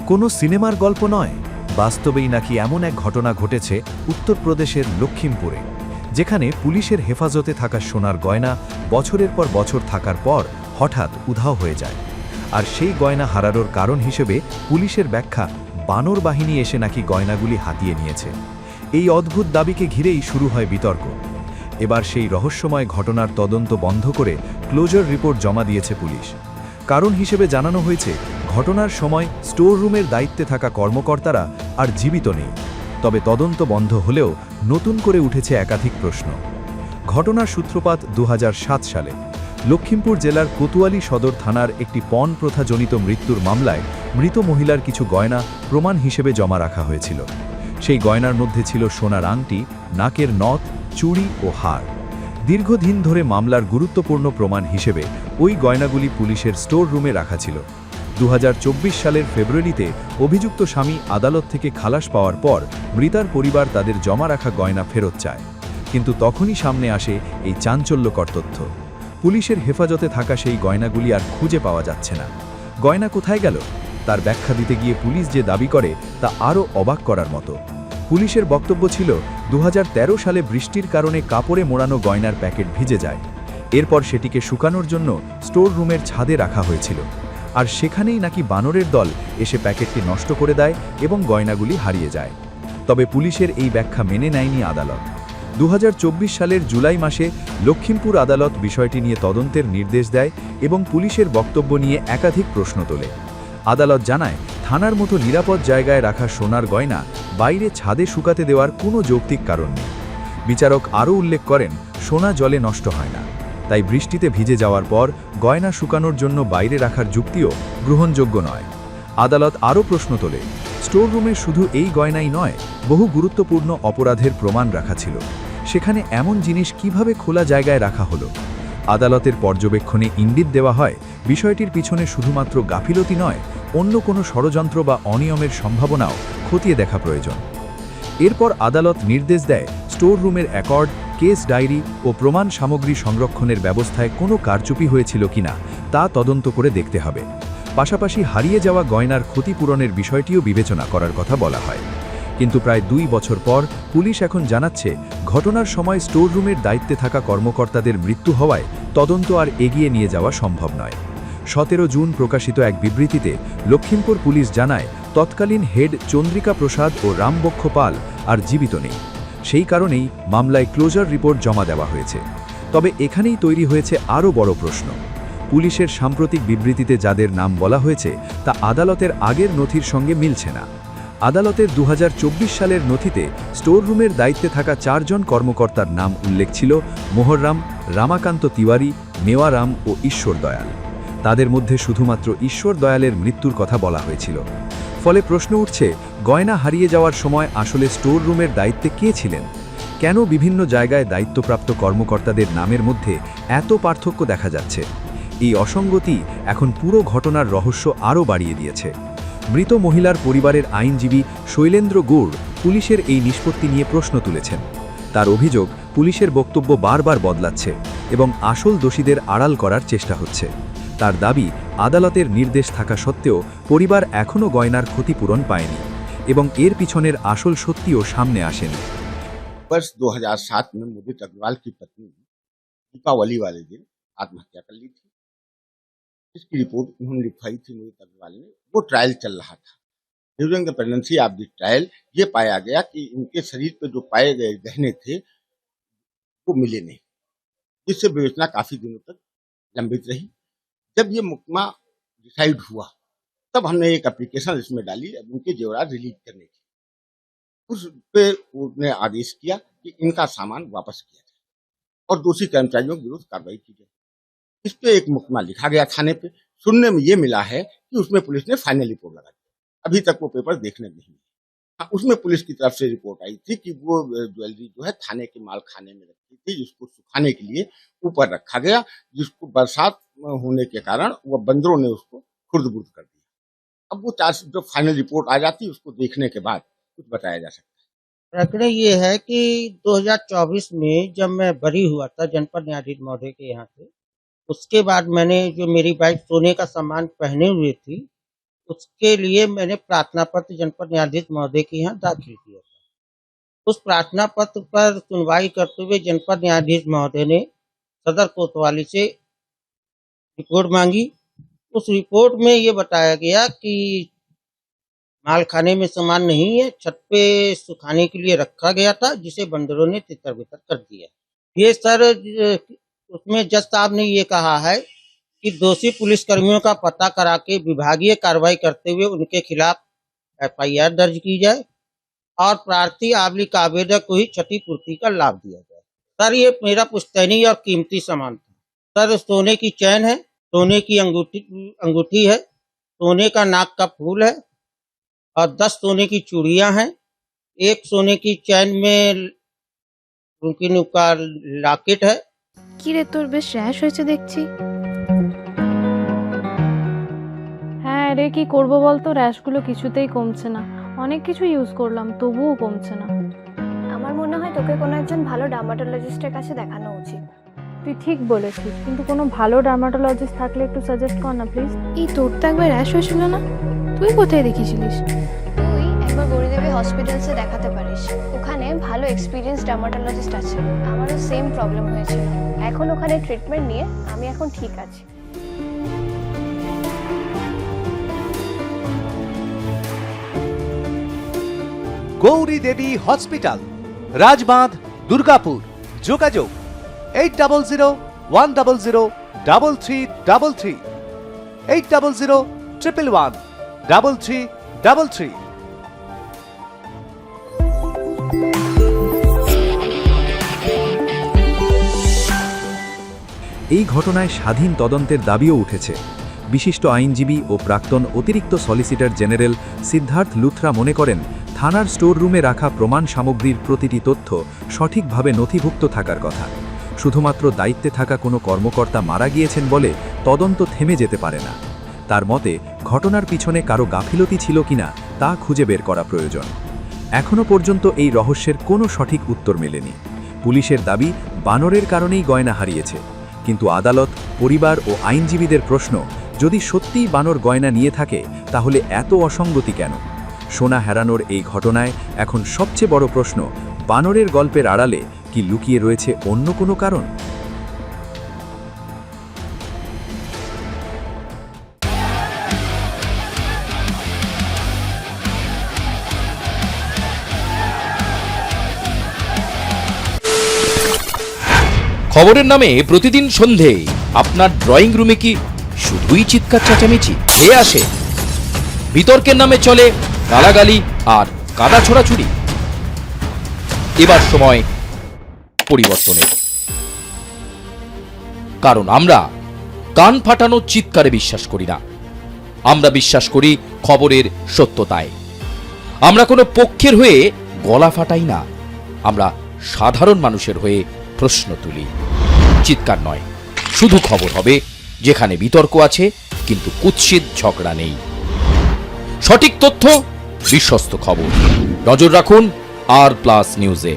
কোনো সিনেমার গল্প নয়, বাস্তবেই নাকি এমন এক ঘটনা ঘটেছে উত্তরপ্রদেশের লখিমপুরে, যেখানে পুলিশের হেফাজতে থাকা সোনার গয়না বছরের পর বছর থাকার পর হঠাৎ উধাও হয়ে যায়। আর সেই গয়না হারানোর কারণ হিসেবে পুলিশের ব্যাখ্যা, বানর বাহিনী এসে নাকি গয়নাগুলি হাতিয়ে নিয়েছে। এই অদ্ভুত দাবিকে ঘিরেই শুরু হয় বিতর্ক। এবার সেই রহস্যময় ঘটনার তদন্ত বন্ধ করে ক্লোজার রিপোর্ট জমা দিয়েছে পুলিশ। কারণ হিসেবে জানানো হয়েছে, ঘটনার সময় স্টোর রুমের দায়িত্বে থাকা কর্মকর্তারা আর জীবিত নেই। তবে তদন্ত বন্ধ হলেও নতুন করে উঠেছে একাধিক প্রশ্ন। ঘটনার সূত্রপাত 2007 সালে লখিমপুর জেলার কোতোয়ালি সদর থানার একটি পণ প্রথাজনিত মৃত্যুর মামলায় মৃত মহিলার কিছু গয়না প্রমাণ হিসেবে জমা রাখা হয়েছিল। সেই গয়নার মধ্যে ছিল সোনার আংটি, নাকের নথ, চুড়ি ও হার। দীর্ঘদিন ধরে মামলার গুরুত্বপূর্ণ প্রমাণ হিসেবে ওই গয়নাগুলি পুলিশের স্টোর রুমে রাখা ছিল। 2024 সালের ফেব্রুয়ারিতে অভিযুক্ত স্বামী আদালত থেকে খালাস পাওয়ার পর মৃতার পরিবার তাদের জমা রাখা গয়না ফেরত চায়। কিন্তু তখনই সামনে আসে এই চাঞ্চল্যকর তথ্য, পুলিশের হেফাজতে থাকা সেই গয়নাগুলি আর খুঁজে পাওয়া যাচ্ছে না। গয়না কোথায় গেল তার ব্যাখ্যা দিতে গিয়ে পুলিশ যে দাবি করে তা আরও অবাক করার মতো। পুলিশের বক্তব্য ছিল, 2013 সালে বৃষ্টির কারণে কাপড়ে মোড়ানো গয়নার প্যাকেট ভিজে যায়। এরপর সেটিকে শুকানোর জন্য স্টোর রুমের ছাদে রাখা হয়েছিল, আর সেখানেই নাকি বানরের দল এসে প্যাকেটটি নষ্ট করে দেয় এবং গয়নাগুলি হারিয়ে যায়। তবে পুলিশের এই ব্যাখ্যা মেনে নেয়নি আদালত। 2024 সালের জুলাই মাসে লখিমপুর আদালত বিষয়টি নিয়ে তদন্তের নির্দেশ দেয় এবং পুলিশের বক্তব্য নিয়ে একাধিক প্রশ্ন তোলে। আদালত জানায়, থানার মতো নিরাপদ জায়গায় রাখা সোনার গয়না বাইরে ছাদে শুকাতে দেওয়ার কোনো যৌক্তিক কারণ নেই। বিচারক আরও উল্লেখ করেন, সোনা জলে নষ্ট হয় না, তাই বৃষ্টিতে ভিজে যাওয়ার পর গয়না শুকানোর জন্য বাইরে রাখার যুক্তিও গ্রহণযোগ্য নয়। আদালত আরও প্রশ্ন তোলে, স্টোর রুমে শুধু এই গয়নাই নয়, বহু গুরুত্বপূর্ণ অপরাধের প্রমাণ রাখা ছিল, সেখানে এমন জিনিস কিভাবে খোলা জায়গায় রাখা হলো? আদালতের পর্যবেক্ষণে ইঙ্গিত দেওয়া হয়, বিষয়টির পিছনে শুধুমাত্র গাফিলতি নয়, অন্য কোনো ষড়যন্ত্র বা অনিয়মের সম্ভাবনাও খতিয়ে দেখা প্রয়োজন। এরপর আদালত নির্দেশ দেয়, স্টোর রুমের অ্যাকর্ড, কেস ডায়েরি ও প্রমাণ সামগ্রী সংরক্ষণের ব্যবস্থায় কোনো কারচুপি হয়েছিল কিনা তা তদন্ত করে দেখতে হবে। পাশাপাশি হারিয়ে যাওয়া গয়নার ক্ষতিপূরণের বিষয়টিও বিবেচনা করার কথা বলা হয়। কিন্তু প্রায় 2 বছর পর পুলিশ এখন জানাচ্ছে, ঘটনার সময় স্টোর রুমের দায়িত্বে থাকা কর্মকর্তাদের মৃত্যু হওয়ায় তদন্ত আর এগিয়ে নিয়ে যাওয়া সম্ভব নয়। 17 জুন প্রকাশিত এক বিবৃতিতে লখিমপুর পুলিশ জানায়, তৎকালীন হেড চন্দ্রিকা প্রসাদ ও রামবক্ষ পাল আর জীবিত নেই। সেই কারণেই মামলায় ক্লোজার রিপোর্ট জমা দেওয়া হয়েছে। তবে এখানেই তৈরি হয়েছে আরও বড় প্রশ্ন। পুলিশের সাম্প্রতিক বিবৃতিতে যাদের নাম বলা হয়েছে তা আদালতের আগের নথির সঙ্গে মিলছে না। আদালতের 2024 সালের নথিতে স্টোর রুমের দায়িত্বে থাকা 4 জন কর্মকর্তার নাম উল্লেখ ছিল, মোহররাম, রামাকান্ত তিওয়ারি, মেওয়ারাম ও ঈশ্বর দয়াল। তাদের মধ্যে শুধুমাত্র ঈশ্বর দয়ালের মৃত্যুর কথা বলা হয়েছিল। ফলে প্রশ্ন উঠছে, গয়না হারিয়ে যাওয়ার সময় আসলে স্টোর রুমের দায়িত্বে কে ছিলেন? কেন বিভিন্ন জায়গায় দায়িত্বপ্রাপ্ত কর্মকর্তাদের নামের মধ্যে এত পার্থক্য দেখা যাচ্ছে? এই অসঙ্গতি এখন পুরো ঘটনার রহস্য আরও বাড়িয়ে দিয়েছে। মৃত মহিলার পরিবারের আইনজীবী শৈলেন্দ্র গৌড় পুলিশের এই নিষ্পত্তি নিয়ে প্রশ্ন তুলেছেন। তার অভিযোগ, পুলিশের বক্তব্য বারবার বদলাচ্ছে এবং আসল দোষীদের আড়াল করার চেষ্টা হচ্ছে। তার দাবি, আদালতের নির্দেশ থাকা সত্ত্বেও পরিবার এখনও গয়নার ক্ষতিপূরণ পায়নি এবং এর পিছনের আসল সত্যিও সামনে আসেনি। वर्ष 2007 में मुदित अग्रवाल की पत्नी दीपावली वाले दिन आत्महत्या कर ली थी। इसकी रिपोर्ट उन्होंने लिखवाई थी मुदित अग्रवाल ने। वो ट्रायल चल रहा था। During the pregnancy of the trial ये पाया गया कि इनके शरीर पर जो पाए गए गहने थे वो मिले नहीं, जिससे विवेचना काफी दिनों तक लंबित रही। जब ये मुकदमा डिसाइड हुआ तब हमने एक एप्लीकेशन इसमें डाली उनके जेवरात रिलीज करने की। उस पे उसने आदेश किया कि इनका सामान वापस किया जाए और दोषी कर्मचारियों के विरुद्ध कार्रवाई की जाए। इस पे एक मुकदमा लिखा गया थाने पे। सुनने में ये मिला है कि उसमें पुलिस ने फाइनल रिपोर्ट लगा दी। अभी तक वो पेपर देखने नहीं मिले। हाँ, उसमें पुलिस की तरफ से रिपोर्ट आई थी कि वो ज्वेलरी जो है थाने के माल खाने में रखी थी, जिसको सुखाने के लिए ऊपर रखा गया, जिसको बरसात होने के कारण वो बंदरों ने उसको खुर्द-बुर्द कर दिया। अब वो जो फाइनल रिपोर्ट आ जाती उसको देखने के बाद कुछ बताया जा सकता है। प्रकरण ये है कि 2024 में जब मैं बरी हुआ था जनपद न्यायाधीश महोदय के यहाँ से, उसके बाद मैंने जो मेरी वाइफ सोने का सामान पहने हुए थी उसके लिए मैंने प्रार्थना पत्र जनपद न्यायाधीश महोदय के यहाँ दाखिल किया था। उस प्रार्थना पत्र पर सुनवाई करते हुए जनपद न्यायाधीश महोदय ने सदर कोतवाली से रिपोर्ट मांगी। उस रिपोर्ट में ये बताया गया कि मालखाने में सामान नहीं है, छत पे सुखाने के लिए रखा गया था, जिसे बंदरों ने तितर बितर कर दिया। ये सर उसमें जज साहब ने ये कहा है कि दोषी पुलिसकर्मियों का पता करा के विभागीय कार्रवाई करते हुए उनके खिलाफ FIR दर्ज की जाए और प्रार्थी आबलिक आवेदक को ही क्षतिपूर्ति का लाभ दिया जाए। सर ये मेरा पुश्तैनी और कीमती सामान था। सर सोने की चैन है, सोने की अंगूठी है, सोने का नाक का फूल है और 10 सोने की चूड़ियां हैं। एक सोने की चैन में रुकी नुका लॉकेट है। কি রে তোর বেশ র্যাশ হয়েছে দেখছি। হ্যাঁ রে, কি করব বলতো, র্যাশগুলো কিছুতেই কমছে না। অনেক কিছু ইউজ করলাম তবুও কমছে না। আমার মনে হয় তোকে কোনো একজন ভালো ডার্মাটোলজিস্টের কাছে দেখানো উচিত। তুই ঠিক বলেছিস, কিন্তু কোনো ভালো ডার্মাটোলজিস্ট থাকলে একটু সাজেস্ট কর না প্লিজ। এই তোর তো একবার র্যাশ হয়েছিল না, তুই কোথায় দেখিয়েছিলিস? তুই একবার গৌরীদেবী হসপিটালসে দেখাতে পারিস, ওখানে ভালো এক্সপিরিয়েন্স ডার্মাটোলজিস্ট আছে। আমারও সেম প্রবলেম হয়েছিল, এখন ওখানে ট্রিটমেন্ট নিয়ে আমি এখন ঠিক আছি। গৌরী দেবী হসপিটাল, রাজবাঁধ, দুর্গাপুর। যোগাযোগ 8001003333, 8001113333। এই ঘটনায় স্বাধীন তদন্তের দাবিও উঠেছে। বিশিষ্ট আইনজীবী ও প্রাক্তন অতিরিক্ত সলিসিটর জেনারেল সিদ্ধার্থ লুথরা মনে করেন, থানার স্টোর রুমে রাখা প্রমাণ সামগ্রীর প্রতিটি তথ্য সঠিকভাবে নথিভুক্ত থাকার কথা। শুধুমাত্র দায়িত্বে থাকা কোনো কর্মকর্তা মারা গিয়েছেন বলে তদন্ত থেমে যেতে পারে না। তার মতে ঘটনার পিছনে কারো গাফিলতি ছিল কিনা তা খুঁজে বের করা প্রয়োজন। এখনও পর্যন্ত এই রহস্যের কোনো সঠিক উত্তর মেলেনি। পুলিশের দাবি বানরের কারণেই গয়না হারিয়েছে, কিন্তু আদালত, পরিবার ও আইনজীবীদের প্রশ্ন, যদি সত্যিই বানর গয়না নিয়ে থাকে তাহলে এত অসঙ্গতি কেন? সোনা হারানোর এই ঘটনায় এখন সবচেয়ে বড় প্রশ্ন, বানরের গল্পের আড়ালে কি লুকিয়ে রয়েছে অন্য কোনো কারণ? খবরের নামে প্রতিদিন সন্ধে আপনার ড্রয়িং রুমে কি শুধুই চিৎকার চেঁচামেচি খেয়ে আসে? বিতর্কের নামে চলে গালাগালি আর কাদা ছোড়াছুড়ি। এবার সময় পরিবর্তনের, কারণ আমরা কান ফাটানো চিৎকারে বিশ্বাস করি না। আমরা বিশ্বাস করি খবরের সত্যতায়। আমরা কোনো পক্ষের হয়ে গলা ফাটাই না, আমরা সাধারণ মানুষের হয়ে প্রশ্ন তুলি। চিৎকার নয়, শুধু খবর হবে যেখানে বিতর্ক আছে কিন্তু কুৎসিত ঝগড়া নেই। সঠিক তথ্য, বিশ্বস্ত খবর। নজর রাখুন আর প্লাস নিউজে।